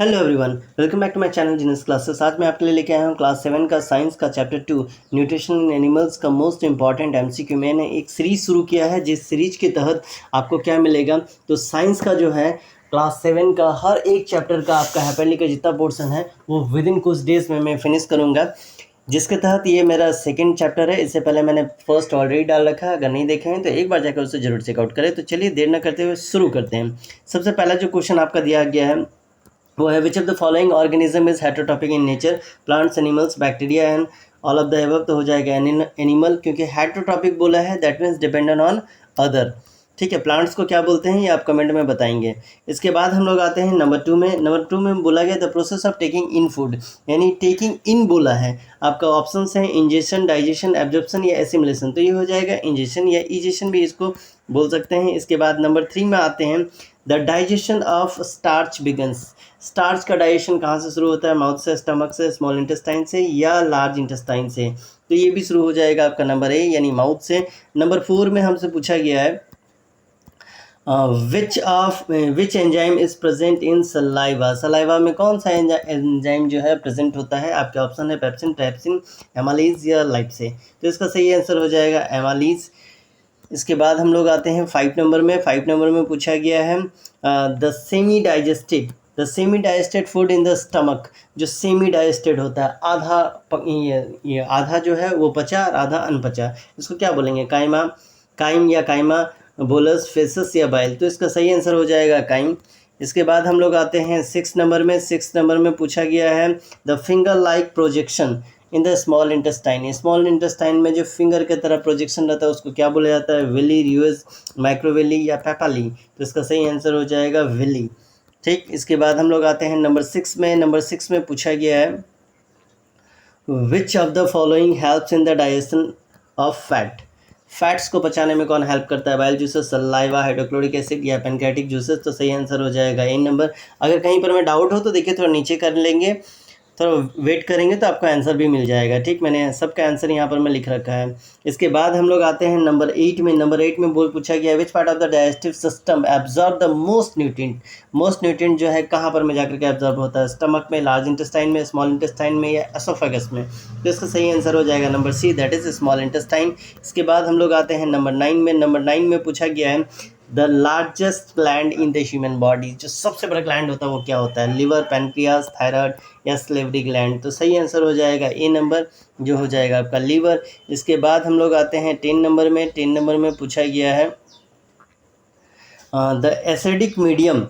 Hello everyone, welcome back to my channel genius classes. आज मैं आपके लिए लेके आया हूँ क्लास 7 का साइंस का चैप्टर 2 न्यूट्रिशन इन एनिमल्स का मोस्ट इंपॉर्टेंट एमसीक्यू। मैंने एक सीरीज शुरू किया है जिस सीरीज के तहत आपको क्या मिलेगा, तो साइंस का जो है क्लास 7 का हर एक चैप्टर का आपका हैपेंडली का जितना पोर्सन है वो विद इन कुछ डेज में मैं फिनिश करूँगा, जिसके तहत ये मेरा सेकंड चैप्टर है। इससे पहले मैंने फर्स्ट ऑलरेडी डाल रखा है, अगर नहीं देखे हैं तो एक बार जाकर उसे जरूर चेकआउट करें। तो चलिए देर न करते हुए शुरू करते हैं। सबसे पहला जो क्वेश्चन आपका दिया गया है वो है which of the following organism is heterotrophic in nature, plants, animals, bacteria and all of the above. तो हो जाएगा एनिमल, क्योंकि हेटेरोटॉपिक बोला है that means dependent on other. ठीक है, प्लांट्स को क्या बोलते हैं ये आप कमेंट में बताएंगे। इसके बाद हम लोग आते हैं नंबर 2 में बोला गया the process of taking in food, यानी टेकिंग इन बोला है। आपका ऑप्शन है इंजेशन, डाइजेशन, एब्जॉर्प्शन या एसिमिलेशन। तो ये हो जाएगा इंजेशन या इजेशन भी इसको बोल सकते हैं। इसके बाद नंबर 3 में आते हैं the digestion of starch begins. Starch का डाइजेशन कहाँ से शुरू होता है? माउथ से, स्टमक से, स्मॉल इंटेस्टाइन से या लार्ज इंटेस्टाइन से। तो ये भी शुरू हो जाएगा आपका नंबर ए यानी माउथ से। नंबर 4 में हमसे पूछा गया है which enzyme is present in saliva. Saliva में कौन सा एंजाइम जो है प्रेजेंट होता है? आपके ऑप्शन है पेप्सिन, ट्रैप्सिन, एमालीज या लाइपसे। तो इसका सही आंसर हो जाएगा एमालीज। इसके बाद हम लोग आते हैं 5 नंबर में। 5 नंबर में पूछा गया है the semi digested food in the stomach. जो सेमी डाइजेस्टेड होता है, आधा ये आधा जो है वो पचा और आधा अनपचा, इसको क्या बोलेंगे? काइम या काइमा, बोलस, फेसस या बाइल। तो इसका सही आंसर हो जाएगा काइम। इसके बाद हम लोग आते हैं 6 नंबर में। 6 नंबर में पूछा गया है the finger like projection in the small intestine. Small intestine में जो फिंगर की तरह प्रोजेक्शन रहता है उसको क्या बोला जाता है? विली, रियूज, माइक्रोविली या पैपाली। तो इसका सही आंसर हो जाएगा विली। ठीक, इसके बाद हम लोग आते हैं नंबर 6 में। नंबर 6 में पूछा गया है which of the following helps in the digestion of fat. Fats को पचाने में कौन हेल्प करता है? Bile juices, saliva, hydrochloric acid या पैनक्रेटिक जूसेस। तो सही आंसर हो जाएगा ए नंबर। अगर कहीं पर मैं डाउट हो तो देखिए थोड़ा नीचे कर लेंगे, थोड़ा वेट करेंगे तो आपको आंसर भी मिल जाएगा। ठीक, मैंने सबका आंसर यहाँ पर मैं लिख रखा है। इसके बाद हम लोग आते हैं नंबर 8 में। नंबर 8 में पूछा गया विच part of the digestive system absorb the most nutrient. Most nutrient जो है कहाँ पर में जाकर के एब्जॉर्ब होता है? स्टमक में, लार्ज इंटेस्टाइन में, स्मॉल इंटेस्टाइन में या एसोफेगस में। तो इसका सही आंसर हो जाएगा number C, that is small intestine. इसके बाद हम लोग आते हैं नंबर 9 में। नंबर 9 में पूछा गया है the largest gland in the human body. जो सबसे बड़ा ग्लैंड होता है वो क्या होता है? लिवर, पैनक्रियाज, थायराइड या स्लेवरी ग्लैंड। तो सही आंसर हो जाएगा ए नंबर, जो हो जाएगा आपका लीवर। इसके बाद हम लोग आते हैं 10 नंबर में। 10 नंबर में पूछा गया है द एसिडिक मीडियम।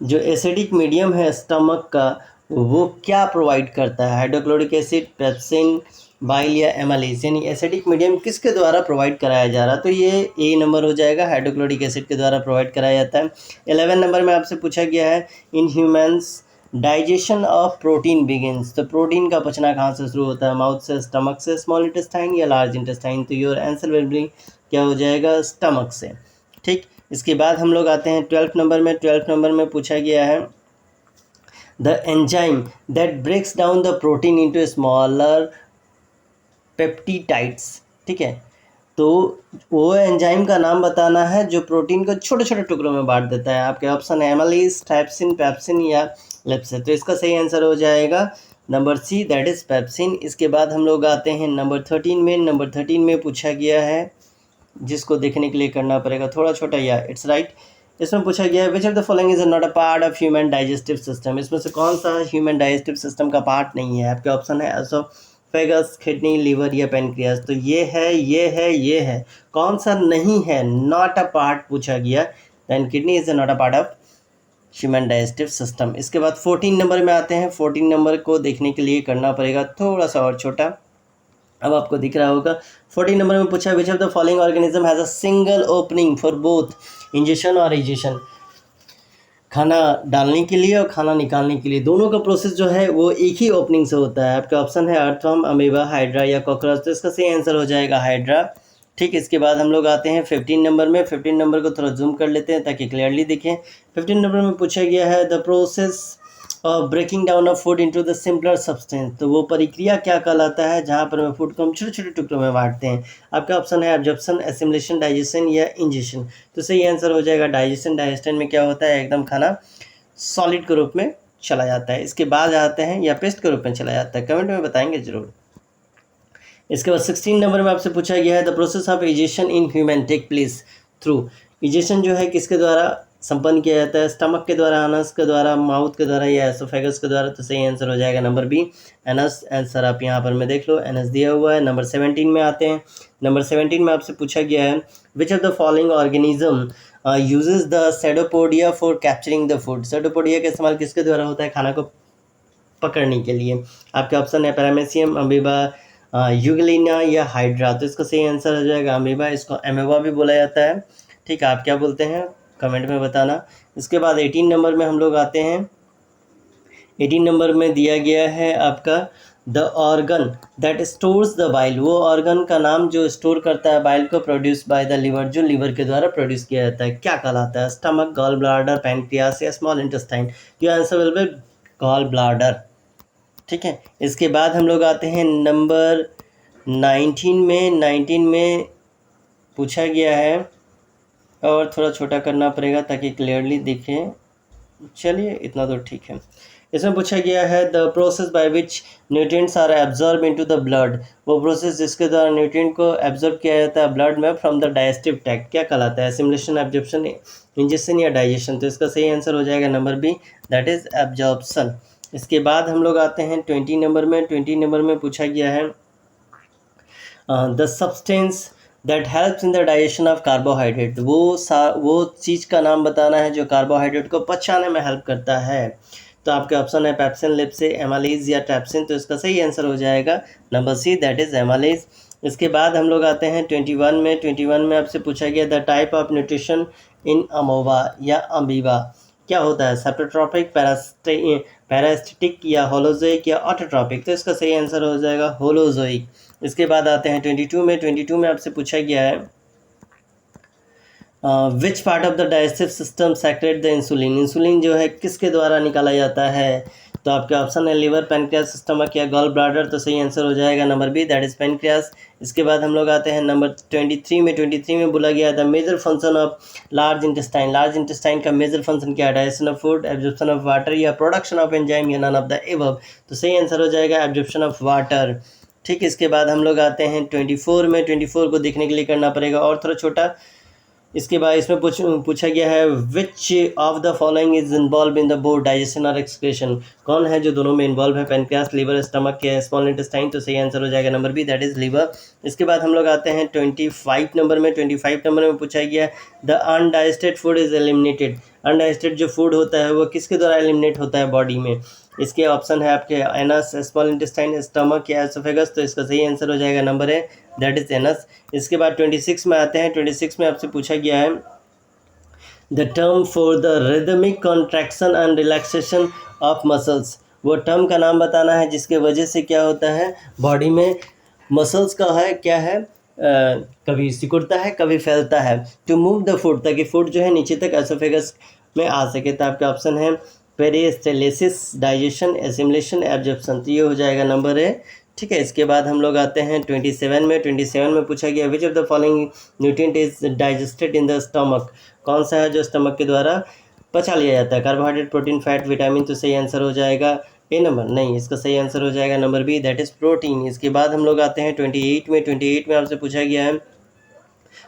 जो एसिडिक मीडियम है स्टमक का वो क्या प्रोवाइड करता है? हाइड्रोक्लोरिक एसिड, पेप्सिन, बाइल या एमालिस। यानी एसिडिक मीडियम किसके द्वारा प्रोवाइड कराया जा रहा है? तो ये ए नंबर हो जाएगा, हाइड्रोक्लोरिक एसिड के द्वारा प्रोवाइड कराया जाता है। 11 नंबर में आपसे पूछा गया है in humans digestion of protein begins. तो प्रोटीन का पचना कहाँ से शुरू होता है? माउथ से, स्टमक से, स्मॉल इंटेस्टाइन या लार्ज इंटेस्टाइन। तो योर आंसर विल बी क्या हो जाएगा? स्टमक से। ठीक, इसके बाद हम लोग आते हैं 12 नंबर में। 12 नंबर में पूछा गया है the enzyme that breaks down the protein into smaller peptides. ठीक है, तो वो एंजाइम का नाम बताना है जो प्रोटीन को छोटे छोटे टुकड़ों में बांट देता है। आपके ऑप्शन है एमालिस, ट्राइप्सिन, पेप्सिन या लेप्सिन। तो इसका सही आंसर हो जाएगा number C, that is pepsin. इसके बाद हम लोग आते हैं नंबर 13 में। नंबर 13 में पूछा गया है, जिसको देखने के लिए करना पड़ेगा थोड़ा छोटा, या इट्स राइट। इसमें पूछा गया है which of the following is not a part of human digestive system. इसमें से कौन सा ह्यूमन डाइजेस्टिव सिस्टम का पार्ट नहीं है? आपके ऑप्शन है एसोफेगस, किडनी, लीवर या पेनक्रियास। तो ये है, कौन सा नहीं है? नॉट अ पार्ट पूछा गया, then kidney is not a part of human digestive system. इसके बाद 14 नंबर में आते हैं। 14 नंबर को देखने के लिए करना पड़ेगा थोड़ा सा और छोटा, अब आपको दिख रहा होगा। 14 नंबर में पूछा विच of the following organism has a single opening for both injection और इजेशन। खाना डालने के लिए और खाना निकालने के लिए दोनों का प्रोसेस जो है वो एक ही ओपनिंग से होता है। आपका ऑप्शन है अर्थवर्म, अमीबा, हाइड्रा या कॉकरोच। तो इसका सही आंसर हो जाएगा हाइड्रा। ठीक, इसके बाद हम लोग आते हैं 15 नंबर में। 15 नंबर को थोड़ा जूम कर लेते हैं ताकि क्लियरली दिखें। 15 नंबर में पूछा गया है द प्रोसेस और breaking down of food into the simpler substance. तो वो प्रक्रिया क्या कहलाता है जहाँ पर हम फूड को हम छोटे छोटे टुकड़ों में बांटते हैं? आपका ऑप्शन है एब्जॉर्प्शन, एसिमिलेशन, डाइजेशन या इंजेशन। तो सही आंसर हो जाएगा डाइजेशन। डाइजेशन में क्या होता है? एकदम खाना सॉलिड के रूप में चला जाता है, इसके बाद आते हैं या पेस्ट के रूप में चला जाता है, कमेंट में बताएंगे जरूर। इसके बाद 16 नंबर में आपसे पूछा गया है the process of digestion in human take place through. Digestion जो है किसके द्वारा संपन्न किया जाता है, स्टमक के द्वारा, अनस के द्वारा, माउथ के द्वारा या एसोफेगस के द्वारा। तो सही आंसर हो जाएगा नंबर बी, एनस। आंसर आप यहाँ पर में देख लो, एनस दिया हुआ है। नंबर 17 में आते हैं। नंबर 17 में आपसे पूछा गया है which of the following organism uses the pseudopodia for capturing the food. Pseudopodia का इस्तेमाल किसके द्वारा होता है खाना को पकड़ने के लिए। आपके ऑप्शन है पैरामेसियम, अमीबा, यूगलिना या हाइड्रा। तो इसका सही आंसर हो जाएगा अमीबा। इसको अमीबा भी बोला जाता है। ठीक है, आप क्या बोलते हैं कमेंट में बताना। इसके बाद 18 नंबर में हम लोग आते हैं। 18 नंबर में दिया गया है आपका the organ that stores the bile. वो ऑर्गन का नाम जो स्टोर करता है बाइल को, प्रोड्यूस बाय द लिवर, जो लिवर के द्वारा प्रोड्यूस किया जाता है, क्या कहलाता है, स्टमक, गॉल ब्लाडर, पैनक्रियास या स्मॉल इंटेस्टाइन। तो answer will be gall bladder. ठीक है, इसके बाद हम लोग आते हैं नंबर 19 में। 19 में पूछा गया है, और थोड़ा छोटा करना पड़ेगा ताकि क्लियरली दिखे। चलिए इतना तो ठीक है। इसमें पूछा गया है the process by which nutrients are absorb into the blood. वो प्रोसेस जिसके द्वारा न्यूट्रिएंट को एब्जॉर्ब किया जाता है ब्लड में फ्रॉम द डाइजेस्टिव ट्रैक्ट, क्या कहलाता है, एसिमिलेशन, एब्जॉर्प्शन, इंजेक्शन या डाइजेशन। तो इसका सही आंसर हो जाएगा number B, that is absorption. इसके बाद हम लोग आते हैं 20 नंबर में। 20 नंबर में पूछा गया है the substance that helps in the digestion of carbohydrate. वो चीज़ का नाम बताना है जो कार्बोहाइड्रेट को पचाने में हेल्प करता है। तो आपके ऑप्शन है पेप्सिन, लिप्से, एमालेज या ट्रैप्सिन। तो इसका सही आंसर हो जाएगा नंबर सी, दैट इज एमालेज। इसके बाद हम लोग आते हैं 21 में। 21 में आपसे पूछा गया the type of nutrition in amoeba या अमीबा, क्या होता है, सेप्टोट्रॉपिक, पैरासिटिक या होलोजोइक या ऑटोट्रॉपिक। तो इसका सही आंसर हो जाएगा होलोजोइक। इसके बाद आते हैं 22 में। 22 में आपसे पूछा गया है which part of the digestive system secrete the insulin. Insulin जो है किसके द्वारा निकाला जाता है। तो आपके ऑप्शन है लिवर, पैनक्रियास, स्टमक या गॉल ब्लाडर। तो सही आंसर हो जाएगा number B, that is pancreas. इसके बाद हम लोग आते हैं नंबर 23 में। 23 में बोला गया the major function of large intestine. Large intestine का मेजर फंक्शन क्या है, digestion of food, absorption of water या प्रोडक्शन ऑफ एंजाइम या नन ऑफ द एबव। तो सही आंसर हो जाएगा एब्जॉर्प्शन ऑफ वाटर। ठीक, इसके बाद हम लोग आते हैं 24 में। 24 को देखने के लिए करना पड़ेगा और थोड़ा छोटा। इसके बाद इसमें पूछा गया है which of the following is involve in the both digestion और एक्सक्रीशन। कौन है जो दोनों में इन्वॉल्व है, पैनक्रियास, लिवर, स्टमक या स्मॉल इंटेस्टाइन। तो सही आंसर हो जाएगा number B, that is liver. इसके बाद हम लोग आते हैं 25 नंबर में। 25 नंबर में पूछा गया the undigested food is eliminated. Undigested जो फूड होता है वो किसके द्वारा एलिमिनेट होता है बॉडी में। इसके ऑप्शन है आपके एनस, स्मॉल इंटेस्टाइन, स्टमक या एसोफेगस। तो इसका सही आंसर हो जाएगा नंबर है, दैट इज एनस। इसके बाद 26 में आते हैं। 26 में आपसे पूछा गया है the term for the rhythmic contraction and relaxation of muscles. वो टर्म का नाम बताना है जिसके वजह से क्या होता है बॉडी में मसल्स का है क्या है, कभी सिकुड़ता है कभी फैलता है। टू मूव द फूड, ताकि फूड जो है नीचे तक एसोफेगस में आ सके। तो आपके ऑप्शन है पेरिस्टालसिस, डाइजेशन, एसिमिलेशन, एब्जॉर्प्शन। तो ये हो जाएगा नंबर है। ठीक है, इसके बाद हम लोग आते हैं 27 में। 27 में पूछा गया विच of the following nutrient is digested in the stomach. कौन सा है जो स्टमक के द्वारा पचा लिया जाता है, कार्बोहाइड्रेट, प्रोटीन, फैट, विटामिन। तो सही आंसर हो जाएगा ए नंबर, नहीं, इसका सही आंसर हो जाएगा number B, that is protein. इसके बाद हम लोग आते हैं 28 में। 28 में आपसे पूछा गया है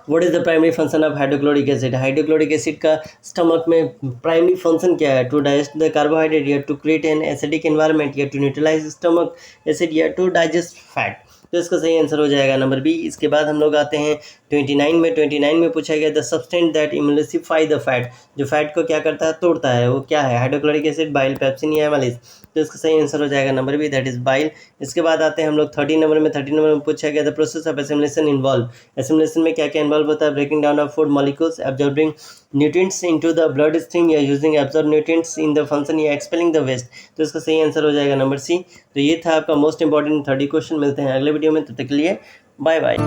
what is the primary function of hydrochloric acid. Hydrochloric acid का स्टमक में प्राइमरी फंक्शन क्या है, टू डाइजेस्ट द कार्बोहाइड्रेट या to create an acidic environment या टू न्यूट्रलाइज स्टमक एसिड या टू डाइजेस्ट फैट। तो इसका सही आंसर हो जाएगा नंबर बी। इसके बाद हम लोग आते हैं 29 में। 29 में पूछा गया the substance that emulsify the fat. जो फैट को क्या करता है, तोड़ता है, वो क्या है, हाइड्रोक्लोरिक एसिड, बाइल, पेप्सिन या एमाइलेज। तो इसका सही आंसर हो जाएगा number B, that is bile. इसके बाद आते हैं हम लोग 30 नंबर में। 30 नंबर में पूछा गया the process of assimilation involve. Assimilation में क्या क्या इन्वॉल्व होता है, breaking down of food molecules, absorbing nutrients into the blood stream या using absorb nutrients in the function या एक्सपेलिंग द वेस्ट। तो इसका सही आंसर हो जाएगा नंबर सी। तो ये था आपका मोस्ट इंपॉर्टेंट 30 क्वेश्चन। मिलते हैं अगले वीडियो में, तब तक के लिए बाय बाय।